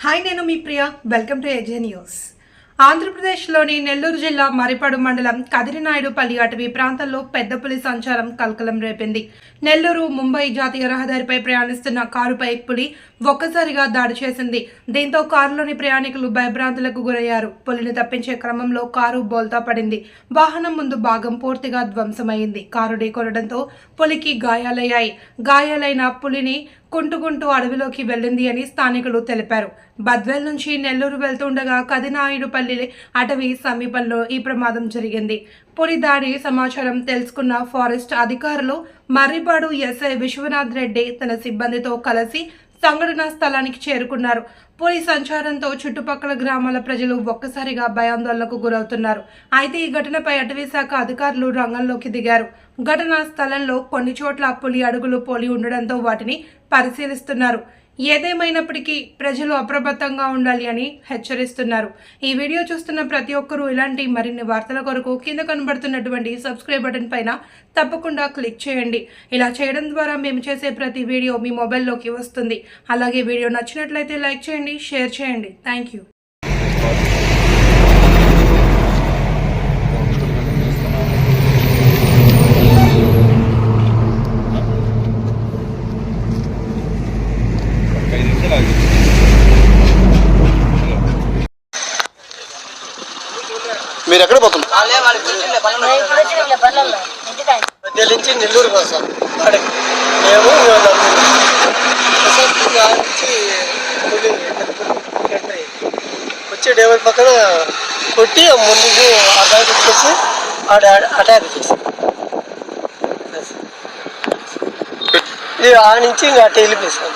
Hi, నేను మీ Priya. Welcome to AJ news. ఆంధ్రప్రదేశ్లోని నెల్లూరు జిల్లా మరిపాడు మండలం కదిరినాయుడుపల్లి అటవీ ప్రాంతంలో పెద్ద పులి సంచారం కలకలం రేపింది. నెల్లూరు ముంబై జాతీయ రహదారిపై ప్రయాణిస్తున్న కారుపై పులి ఒక్కసారిగా దాడి చేసింది. దీంతో కారులోని ప్రయాణికులు భయభ్రాంతులకు గురయ్యారు. పులిని తప్పించే క్రమంలో కారు బోల్తా పడింది. వాహనం ముందు భాగం పూర్తిగా ధ్వంసమైంది. కారు ఢీకొనడంతో పులికి గాయాలయ్యాయి. గాయాలైన పులిని కుంటుకుంటూ అడవిలోకి వెళ్ళింది అని స్థానికులు తెలిపారు. బద్వేల్ నుంచి నెల్లూరు వెళ్తుండగా కదినాయుడుపల్లి అటవీ సమీపంలో ఈ ప్రమాదం జరిగింది. పులి దాడి సమాచారం తెలుసుకున్న ఫారెస్ట్ అధికారులు మర్రిపాడు ఎస్ఐ విశ్వనాథ్ రెడ్డి తన సిబ్బందితో కలిసి సంఘటనా స్థలానికి చేరుకున్నారు. పులి సంచారంతో చుట్టుపక్కల గ్రామాల ప్రజలు ఒక్కసారిగా భయాందోళనకు గురవుతున్నారు. అయితే ఈ ఘటనపై అటవీ శాఖ అధికారులు రంగంలోకి దిగారు. ఘటనా స్థలంలో కొన్ని చోట్ల పులి అడుగులు పోలి ఉండడంతో వాటిని పరిశీలిస్తున్నారు. ఏదేమైనప్పటికీ ప్రజలు అప్రమత్తంగా ఉండాలి అని హెచ్చరిస్తున్నారు. ఈ వీడియో చూస్తున్న ప్రతి ఒక్కరూ ఇలాంటి మరిన్ని వార్తల కొరకు కింద కనబడుతున్నటువంటి సబ్స్క్రైబ్ బటన్ పైన తప్పకుండా క్లిక్ చేయండి. ఇలా చేయడం ద్వారా మేము చేసే ప్రతి వీడియో మీ మొబైల్లోకి వస్తుంది. అలాగే వీడియో నచ్చినట్లయితే లైక్ చేయండి, షేర్ చేయండి. Thank you. మీరు ఎక్కడ పోతున్నారు? నుంచి నెల్లూరు కోసం మేము వచ్చి డేవల్ పక్కన కొట్టి ముందుకు అటాక్ వచ్చేసి అటాక్ చేసి ఆ నుంచి ఇంకా అటు వెళ్ళిపోయిస్తాం.